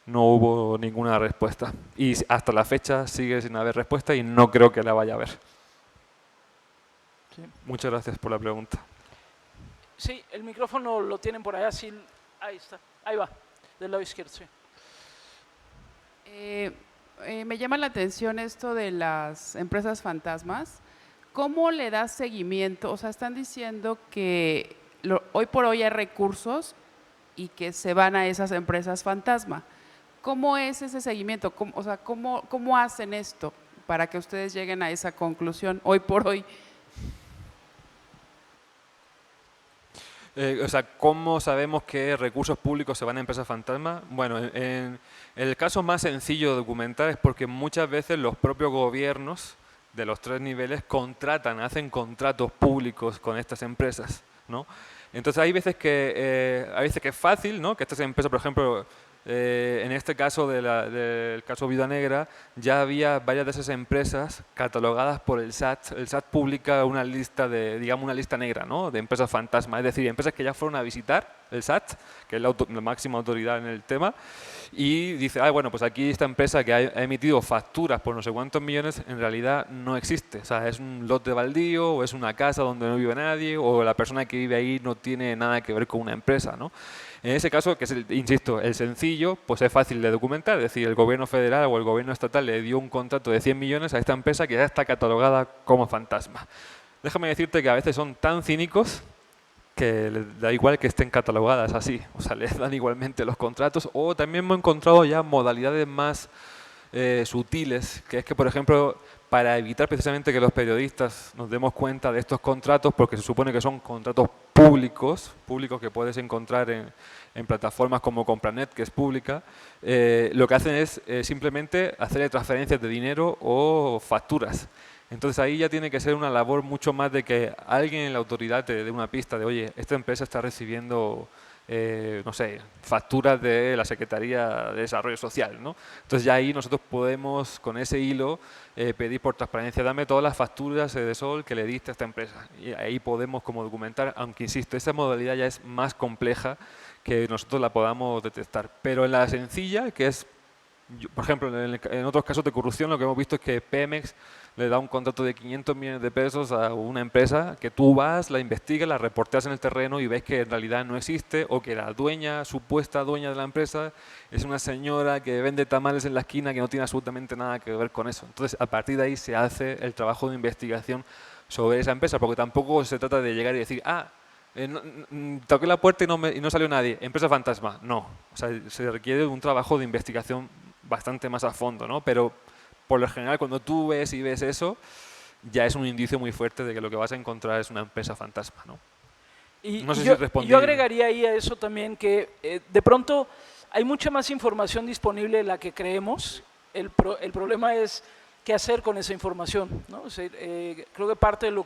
no hubo ninguna respuesta. Y hasta la fecha sigue sin haber respuesta y no creo que la vaya a haber. Sí. Muchas gracias por la pregunta. Sí, el micrófono lo tienen por allá, sí, ahí está, ahí va, del lado izquierdo, sí. Me llama la atención esto de las empresas fantasmas. ¿Cómo le das seguimiento? O sea, están diciendo que hoy por hoy hay recursos y que se van a esas empresas fantasma. ¿Cómo es ese seguimiento? ¿Cómo hacen esto para que ustedes lleguen a esa conclusión hoy por hoy? ¿Cómo sabemos que recursos públicos se van a empresas fantasma? Bueno, en el caso más sencillo de documentar es porque muchas veces los propios gobiernos de los 3 niveles hacen contratos públicos con estas empresas, ¿no? Entonces hay veces que es fácil, ¿no? Que estas empresas, por ejemplo, en este caso del caso Viuda Negra, ya había varias de esas empresas catalogadas por el SAT. El SAT publica una lista una lista negra, ¿no? De empresas fantasma, es decir, empresas que ya fueron a visitar el SAT, que es la máxima autoridad en el tema, y dice, bueno, pues aquí esta empresa que ha emitido facturas por no sé cuántos millones, en realidad no existe. O sea, es un lote baldío, o es una casa donde no vive nadie, o la persona que vive ahí no tiene nada que ver con una empresa, ¿no? En ese caso, que es, insisto, el sencillo, pues es fácil de documentar. Es decir, el gobierno federal o el gobierno estatal le dio un contrato de 100 millones a esta empresa que ya está catalogada como fantasma. Déjame decirte que a veces son tan cínicos que les da igual que estén catalogadas así. O sea, les dan igualmente los contratos. O también hemos encontrado ya modalidades más sutiles, que es que, por ejemplo, para evitar precisamente que los periodistas nos demos cuenta de estos contratos, porque se supone que son contratos públicos que puedes encontrar en plataformas como Compranet, que es pública, lo que hacen es simplemente hacerle transferencias de dinero o facturas. Entonces ahí ya tiene que ser una labor mucho más de que alguien en la autoridad te dé una pista de, oye, esta empresa está recibiendo no sé, facturas de la Secretaría de Desarrollo Social, ¿no? Entonces ya ahí nosotros podemos, con ese hilo, pedir por transparencia, dame todas las facturas de Sol que le diste a esta empresa. Y ahí podemos como documentar, aunque insisto, esa modalidad ya es más compleja que nosotros la podamos detectar. Pero en la sencilla, que es Por ejemplo, en otros casos de corrupción lo que hemos visto es que Pemex le da un contrato de 500 millones de pesos a una empresa que tú vas, la investigas, la reporteas en el terreno y ves que en realidad no existe, o que la dueña, supuesta dueña de la empresa, es una señora que vende tamales en la esquina que no tiene absolutamente nada que ver con eso. Entonces, a partir de ahí se hace el trabajo de investigación sobre esa empresa, porque tampoco se trata de llegar y decir, toqué la puerta y no salió nadie, empresa fantasma. No, o sea, se requiere un trabajo de investigación bastante más a fondo, ¿no? Pero por lo general, cuando tú ves eso, ya es un indicio muy fuerte de que lo que vas a encontrar es una empresa fantasma, ¿no? Y, no sé y si yo, respondí. yo agregaría ahí a eso también que de pronto hay mucha más información disponible de la que creemos. El problema es qué hacer con esa información, ¿no? O sea, creo que parte de lo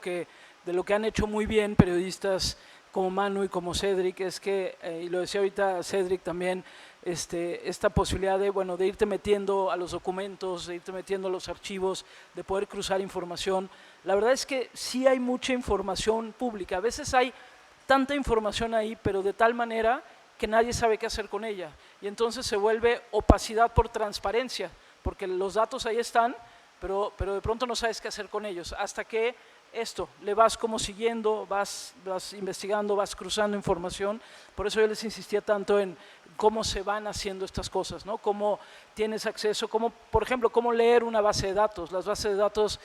que han hecho muy bien periodistas como Manu y como Cedric es que, y lo decía ahorita Cedric también, esta posibilidad de irte metiendo a los documentos, de irte metiendo a los archivos, de poder cruzar información. La verdad es que sí hay mucha información pública. A veces hay tanta información ahí, pero de tal manera que nadie sabe qué hacer con ella. Y entonces se vuelve opacidad por transparencia, porque los datos ahí están, pero de pronto no sabes qué hacer con ellos, hasta que le vas como siguiendo, vas investigando, vas cruzando información. Por eso yo les insistía tanto en cómo se van haciendo estas cosas, ¿no? Cómo tienes acceso, por ejemplo, cómo leer una base de datos. Las bases de datos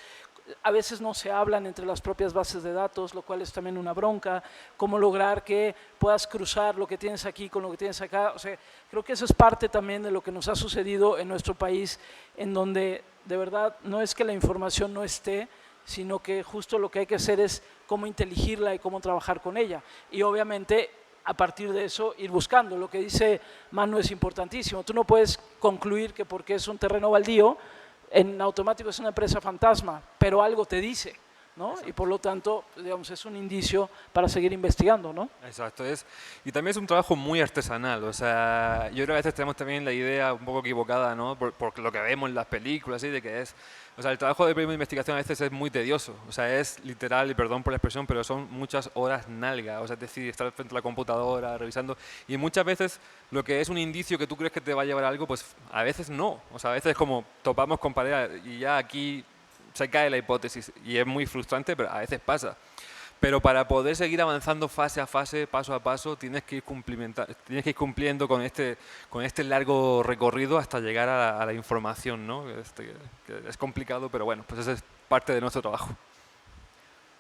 a veces no se hablan entre las propias bases de datos, lo cual es también una bronca. Cómo lograr que puedas cruzar lo que tienes aquí con lo que tienes acá. O sea, creo que eso es parte también de lo que nos ha sucedido en nuestro país, en donde de verdad no es que la información no esté, sino que justo lo que hay que hacer es cómo inteligirla y cómo trabajar con ella. Y obviamente, a partir de eso, ir buscando. Lo que dice Manu es importantísimo. Tú no puedes concluir que porque es un terreno baldío, en automático es una empresa fantasma, pero algo te dice, ¿no? Y por lo tanto, digamos, es un indicio para seguir investigando, ¿no? Exacto, y también es un trabajo muy artesanal, o sea, yo creo que a veces tenemos también la idea un poco equivocada, ¿no? Por lo que vemos en las películas, ¿sí? De que o sea, el trabajo de periodismo de investigación a veces es muy tedioso, o sea, es literal, y perdón por la expresión, pero son muchas horas nalga, o sea, es decir, estar frente a la computadora, revisando, y muchas veces lo que es un indicio que tú crees que te va a llevar a algo, pues a veces no, o sea, a veces es como topamos con pared y ya aquí se cae la hipótesis, y es muy frustrante, pero a veces pasa. Pero para poder seguir avanzando fase a fase, paso a paso, tienes que ir cumpliendo con este largo recorrido hasta llegar a la información, ¿no? Que es complicado, pero bueno, pues esa es parte de nuestro trabajo.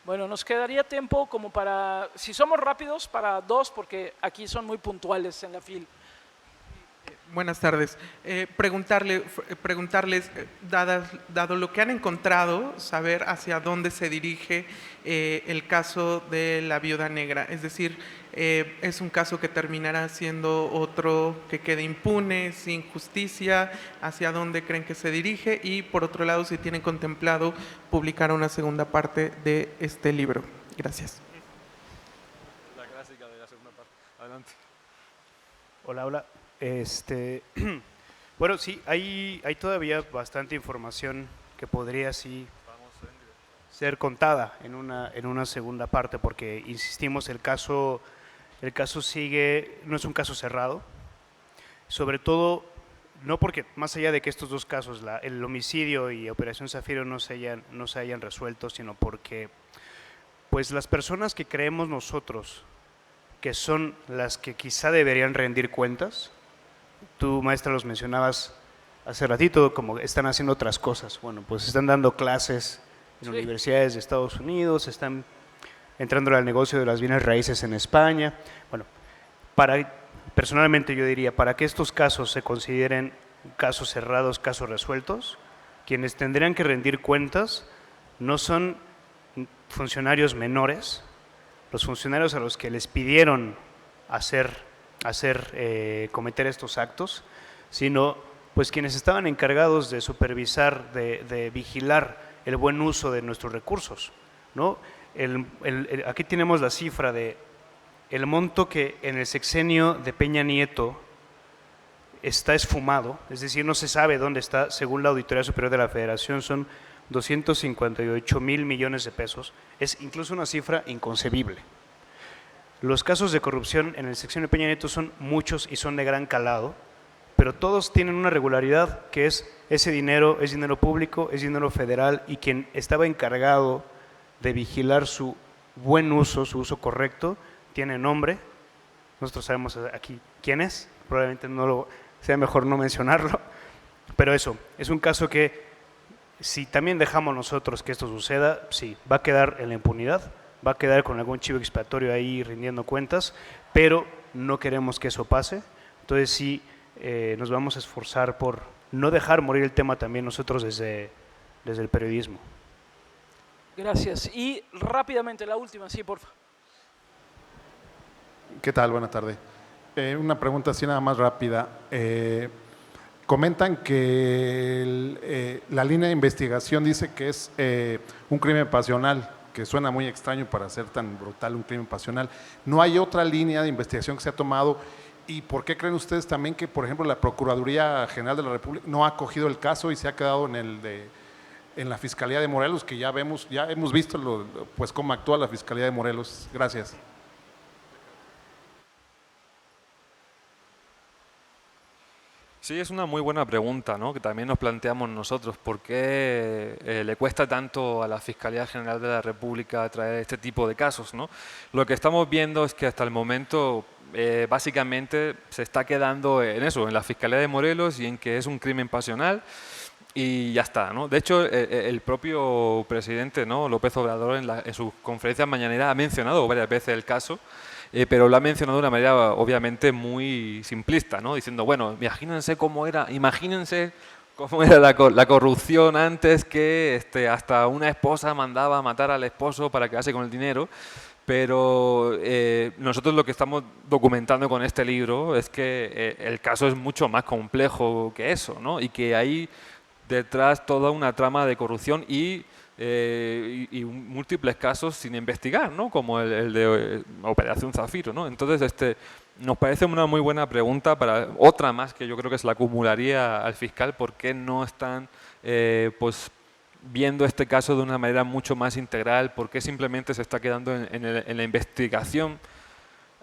Bueno, nos quedaría tiempo como para, si somos rápidos, para 2, porque aquí son muy puntuales en la fila. Buenas tardes. Preguntarles, dado lo que han encontrado, saber hacia dónde se dirige el caso de la viuda negra. Es decir, es un caso que terminará siendo otro que quede impune, sin justicia. ¿Hacia dónde creen que se dirige? Y por otro lado, si tienen contemplado publicar una segunda parte de este libro. Gracias. La clásica de la segunda parte. Adelante. Hola. Bueno, sí, hay todavía bastante información que podría ser contada en una segunda parte, porque insistimos, el caso sigue, no es un caso cerrado, sobre todo no porque más allá de que estos dos casos, el homicidio y Operación Zafiro no se hayan resuelto, sino porque pues las personas que creemos nosotros que son las que quizá deberían rendir cuentas. Tú, maestra, los mencionabas hace ratito, como están haciendo otras cosas. Bueno, pues están dando clases en universidades de Estados Unidos, están entrando al negocio de las bienes raíces en España. Bueno, personalmente yo diría, para que estos casos se consideren casos cerrados, casos resueltos, quienes tendrían que rendir cuentas no son funcionarios menores, los funcionarios a los que les pidieron cometer estos actos, sino pues quienes estaban encargados de supervisar, de vigilar el buen uso de nuestros recursos, ¿no? Aquí tenemos la cifra de el monto que en el sexenio de Peña Nieto está esfumado, es decir, no se sabe dónde está, según la Auditoría Superior de la Federación, son 258,000 millones de pesos, es incluso una cifra inconcebible. Los casos de corrupción en el sexenio de Peña Nieto son muchos y son de gran calado, pero todos tienen una regularidad que es ese dinero es dinero público, es dinero federal y quien estaba encargado de vigilar su buen uso, su uso correcto, tiene nombre. Nosotros sabemos aquí quién es, probablemente sea mejor no mencionarlo, pero eso, es un caso que si también dejamos nosotros que esto suceda, sí, va a quedar en la impunidad, va a quedar con algún chivo expiatorio ahí rindiendo cuentas, pero no queremos que eso pase. Entonces sí, nos vamos a esforzar por no dejar morir el tema también nosotros desde el periodismo. Gracias. Y rápidamente la última, sí, por favor. ¿Qué tal? Buenas tardes. Una pregunta así nada más rápida. Comentan que la línea de investigación dice que es un crimen pasional, que suena muy extraño para ser tan brutal un crimen pasional. ¿No hay otra línea de investigación que se ha tomado? ¿Y por qué creen ustedes también que, por ejemplo, la Procuraduría General de la República no ha acogido el caso y se ha quedado en la Fiscalía de Morelos, que ya hemos visto pues cómo actúa la Fiscalía de Morelos? Gracias. Sí, es una muy buena pregunta, ¿no? Que también nos planteamos nosotros. ¿Por qué le cuesta tanto a la Fiscalía General de la República traer este tipo de casos, ¿no? Lo que estamos viendo es que hasta el momento básicamente se está quedando en eso, en la Fiscalía de Morelos y en que es un crimen pasional y ya está, ¿no? De hecho, el propio presidente, ¿no?, López Obrador en sus conferencias mañaneras ha mencionado varias veces el caso, pero lo ha mencionado de una manera obviamente muy simplista, ¿no? Diciendo, bueno, imagínense cómo era la corrupción antes, que hasta una esposa mandaba a matar al esposo para quedarse con el dinero. Pero nosotros lo que estamos documentando con este libro es que el caso es mucho más complejo que eso, ¿no? Y que hay detrás toda una trama de corrupción y múltiples casos sin investigar, ¿no? Como el de Operación Zafiro, ¿no? Entonces, nos parece una muy buena pregunta para otra más que yo creo que se la acumularía al fiscal. ¿Por qué no están pues viendo este caso de una manera mucho más integral? ¿Por qué simplemente se está quedando en la investigación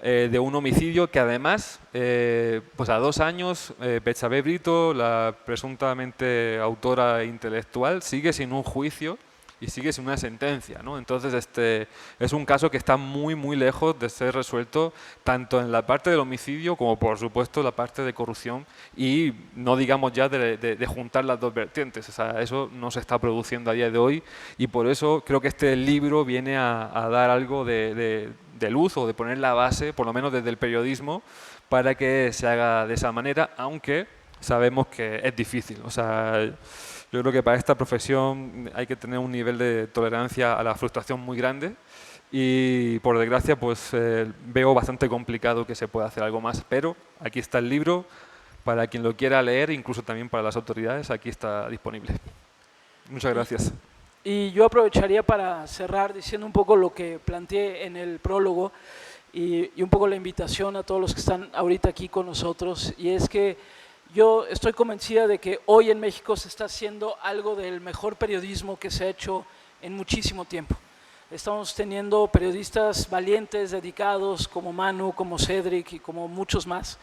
de un homicidio que además, pues a 2 años, Betsabé Brito, la presuntamente autora intelectual, sigue sin un juicio y sigue sin una sentencia, ¿no? Entonces, es un caso que está muy, muy lejos de ser resuelto, tanto en la parte del homicidio como, por supuesto, la parte de corrupción, y no digamos ya de juntar las dos vertientes. O sea, eso no se está produciendo a día de hoy, y por eso creo que este libro viene a dar algo de luz, o de poner la base, por lo menos desde el periodismo, para que se haga de esa manera, aunque sabemos que es difícil. O sea, yo creo que para esta profesión hay que tener un nivel de tolerancia a la frustración muy grande, y por desgracia pues veo bastante complicado que se pueda hacer algo más, pero aquí está el libro para quien lo quiera leer, incluso también para las autoridades, aquí está disponible. Muchas gracias. Y yo aprovecharía para cerrar diciendo un poco lo que planteé en el prólogo y un poco la invitación a todos los que están ahorita aquí con nosotros, y es que yo estoy convencida de que hoy en México se está haciendo algo del mejor periodismo que se ha hecho en muchísimo tiempo. Estamos teniendo periodistas valientes, dedicados, como Manu, como Cedric y como muchos más,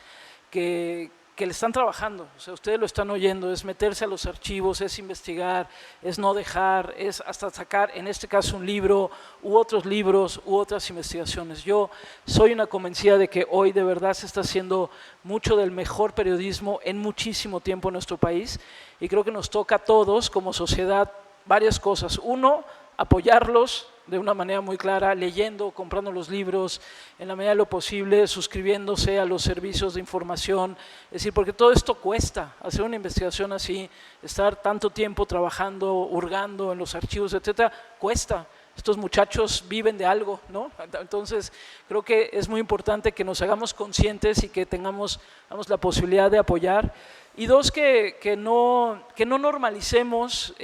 que le están trabajando. O sea, ustedes lo están oyendo, es meterse a los archivos, es investigar, es no dejar, es hasta sacar, en este caso, un libro u otros libros u otras investigaciones. Yo soy una convencida de que hoy de verdad se está haciendo mucho del mejor periodismo en muchísimo tiempo en nuestro país, y creo que nos toca a todos como sociedad varias cosas. Uno, apoyarlos de una manera muy clara, leyendo, comprando los libros, en la medida de lo posible, suscribiéndose a los servicios de información, es decir, porque todo esto cuesta, hacer una investigación así, estar tanto tiempo trabajando, hurgando en los archivos, etcétera, cuesta. Estos muchachos viven de algo, ¿no? Entonces, creo que es muy importante que nos hagamos conscientes y que tengamos la posibilidad de apoyar. Y dos, que no normalicemos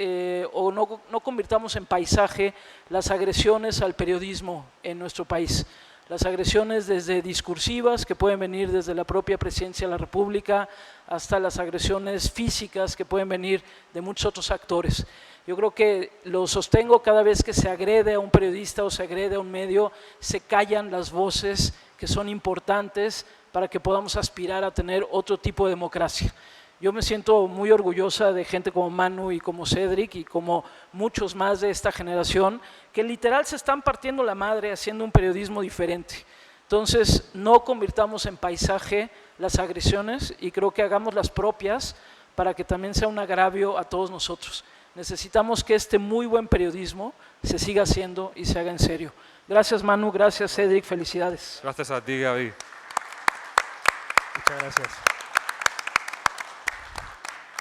o no convirtamos en paisaje las agresiones al periodismo en nuestro país. Las agresiones desde discursivas, que pueden venir desde la propia Presidencia de la República, hasta las agresiones físicas que pueden venir de muchos otros actores. Yo creo que lo sostengo: cada vez que se agrede a un periodista o se agrede a un medio, se callan las voces que son importantes para que podamos aspirar a tener otro tipo de democracia. Yo me siento muy orgullosa de gente como Manu y como Cedric y como muchos más de esta generación que literal se están partiendo la madre haciendo un periodismo diferente. Entonces, no convirtamos en paisaje las agresiones y creo que hagamos las propias para que también sea un agravio a todos nosotros. Necesitamos que este muy buen periodismo se siga haciendo y se haga en serio. Gracias Manu, gracias Cedric, felicidades. Gracias a ti, Gaby. Muchas gracias.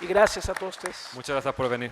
Y gracias a todos ustedes. Muchas gracias por venir.